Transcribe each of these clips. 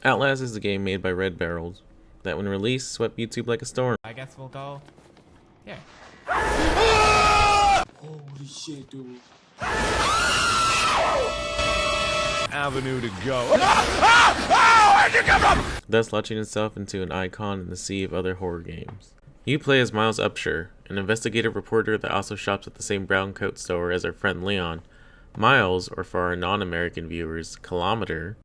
Outlast is a game made by Red Barrels that when released swept YouTube like a storm. I guess we'll go here. Holy shit, dude. Avenue to go. Where'd you come from? Thus launching itself into an icon in the sea of other horror games. You play as Miles Upshur, an investigative reporter that also shops at the same brown coat store as our friend Leon. Miles, or for our non-American viewers, Kilometer,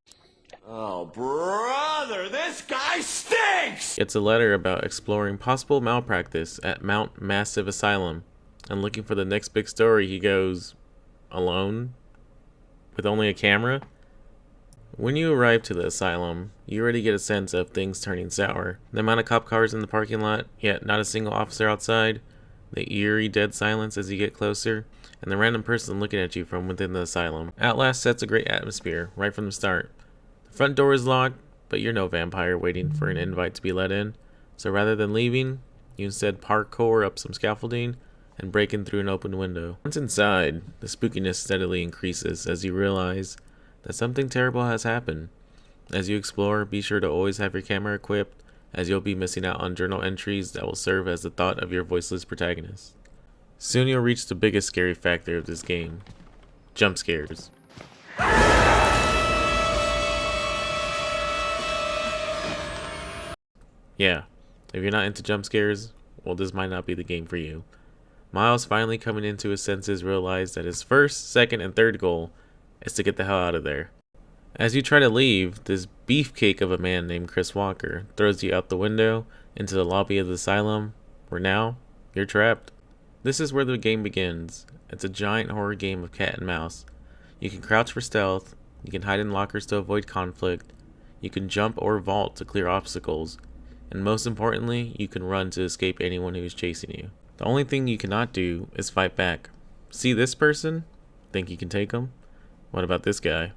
Oh, brother, this guy stinks! gets a letter about exploring possible malpractice at Mount Massive Asylum, and looking for the next big story. He goes alone with only a camera. When you arrive to the asylum, you already get a sense of things turning sour. The amount of cop cars in the parking lot, yet not a single officer outside, the eerie dead silence as you get closer, and the random person looking at you from within the asylum. Outlast sets a great atmosphere right from the start. The front door is locked, but you're no vampire waiting for an invite to be let in, so rather than leaving, you instead parkour up some scaffolding and break in through an open window. Once inside, the spookiness steadily increases as you realize that something terrible has happened. As you explore, be sure to always have your camera equipped, as you'll be missing out on journal entries that will serve as the thought of your voiceless protagonist. Soon you'll reach the biggest scary factor of this game: jump scares. Yeah, if you're not into jump scares, well, this might not be the game for you. Miles, finally coming into his senses, realized that his first, second, and third goal is to get the hell out of there. As you try to leave, this beefcake of a man named Chris Walker throws you out the window into the lobby of the asylum, where now you're trapped. This is where the game begins. It's a giant horror game of cat and mouse. You can crouch for stealth, you can hide in lockers to avoid conflict, you can jump or vault to clear obstacles, and most importantly, you can run to escape anyone who is chasing you. The only thing you cannot do is fight back. See this person? Think you can take him? What about this guy?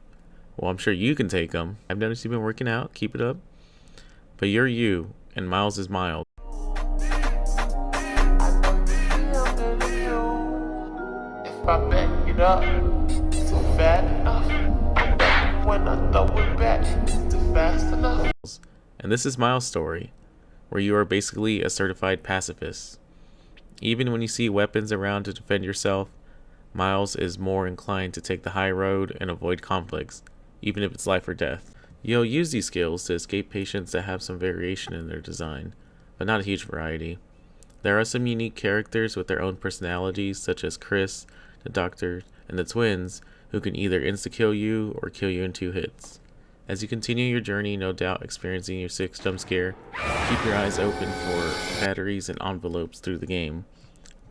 Well, I'm sure you can take him. I've noticed you've been working out. Keep it up. But you're you, and Miles is Miles. If I back it up, is it fat enough? When I throw it back, is it fast enough? And this is Miles' story, where you are basically a certified pacifist. Even when you see weapons around to defend yourself, Miles is more inclined to take the high road and avoid conflicts, even if it's life or death. You'll use these skills to escape patients that have some variation in their design, but not a huge variety. There are some unique characters with their own personalities, such as Chris, the doctor, and the twins, who can either insta-kill you or kill you in 2 hits. As you continue your journey, no doubt experiencing your 6th jump scare, keep your eyes open for batteries and envelopes through the game.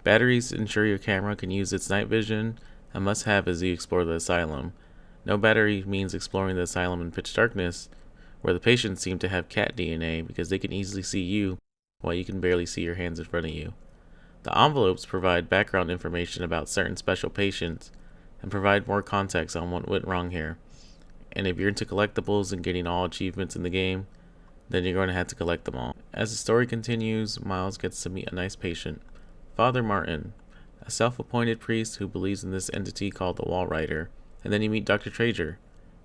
Batteries ensure your camera can use its night vision, a must-have as you explore the asylum. No battery means exploring the asylum in pitch darkness, where the patients seem to have cat DNA because they can easily see you while you can barely see your hands in front of you. The envelopes provide background information about certain special patients and provide more context on what went wrong here. And if you're into collectibles and getting all achievements in the game, then you're going to have to collect them all. As the story continues, Miles gets to meet a nice patient, Father Martin, a self-appointed priest who believes in this entity called the Wall Rider. And then you meet Dr. Trager,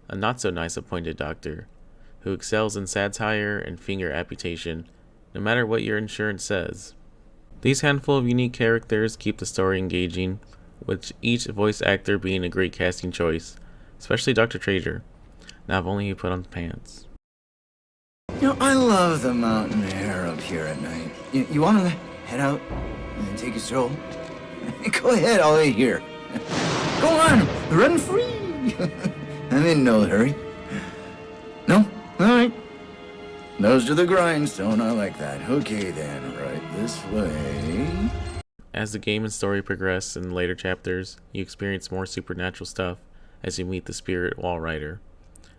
a not-so-nice appointed doctor, who excels in satire and finger amputation, no matter what your insurance says. These handful of unique characters keep the story engaging, with each voice actor being a great casting choice, especially Dr. Trager. Now if only he put on the pants. You know, I love the mountain air up here at night. You want to head out and take a stroll? Go ahead, I'll wait here. Go on, run free. I'm in no hurry. No? All right. Nose to the grindstone, I like that. Okay then, right this way. As the game and story progress in later chapters, you experience more supernatural stuff as you meet the spirit Wall Rider.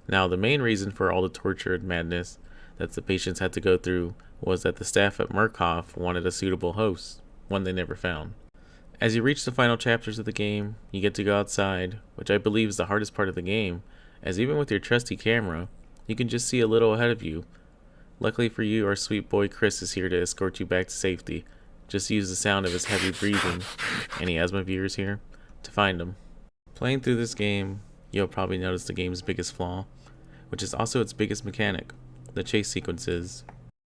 Now, the main reason for all the torture and madness that the patients had to go through was that the staff at Murkoff wanted a suitable host, one they never found. As you reach the final chapters of the game, you get to go outside, which I believe is the hardest part of the game, as even with your trusty camera, you can just see a little ahead of you. Luckily for you, our sweet boy Chris is here to escort you back to safety. Just use the sound of his heavy breathing, any asthma viewers here, to find him. Playing through this game, you'll probably notice the game's biggest flaw, which is also its biggest mechanic, the chase sequences.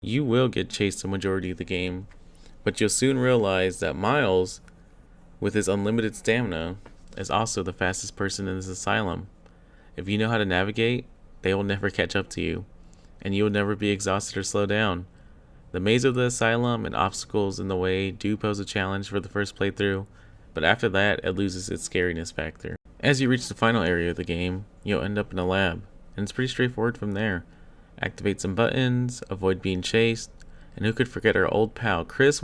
You will get chased the majority of the game, but you'll soon realize that Miles, with his unlimited stamina, is also the fastest person in this asylum. If you know how to navigate, they will never catch up to you, and you will never be exhausted or slow down. The maze of the asylum and obstacles in the way do pose a challenge for the first playthrough, but after that it loses its scariness factor. As you reach the final area of the game, you'll end up in a lab, and it's pretty straightforward from there. Activate some buttons, avoid being chased, and who could forget our old pal Chris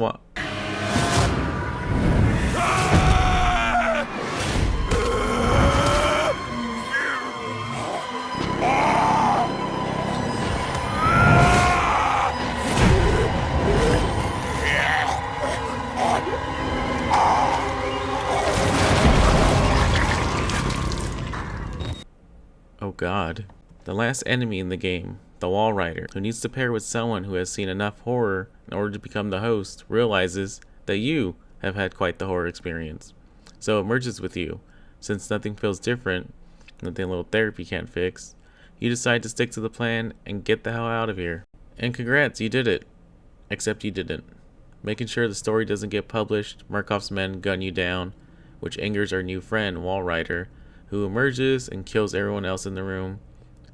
Oh god. The last enemy in the game, the Wall Rider, who needs to pair with someone who has seen enough horror in order to become the host, realizes that you have had quite the horror experience. So it merges with you. Since nothing feels different, nothing a little therapy can't fix, you decide to stick to the plan and get the hell out of here. And congrats, you did it. Except you didn't. Making sure the story doesn't get published, Murkoff's men gun you down, which angers our new friend, Wall Rider, who emerges and kills everyone else in the room.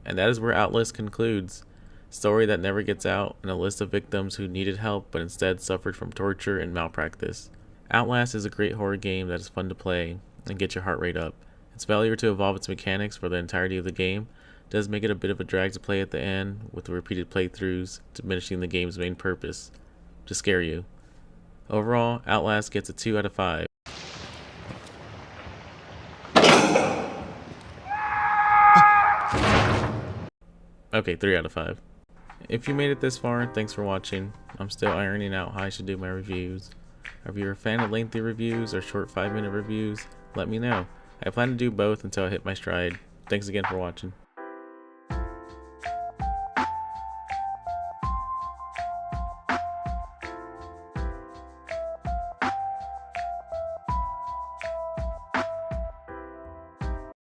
And that is where Outlast concludes. Story that never gets out, and a list of victims who needed help but instead suffered from torture and malpractice. Outlast is a great horror game that is fun to play and get your heart rate up. Its failure to evolve its mechanics for the entirety of the game does make it a bit of a drag to play at the end, with the repeated playthroughs diminishing the game's main purpose, to scare you. Overall, Outlast gets a 2 out of 5. Okay, 3 out of 5. If you made it this far, thanks for watching. I'm still ironing out how I should do my reviews. If you're a fan of lengthy reviews or short 5-minute reviews, let me know. I plan to do both until I hit my stride. Thanks again for watching.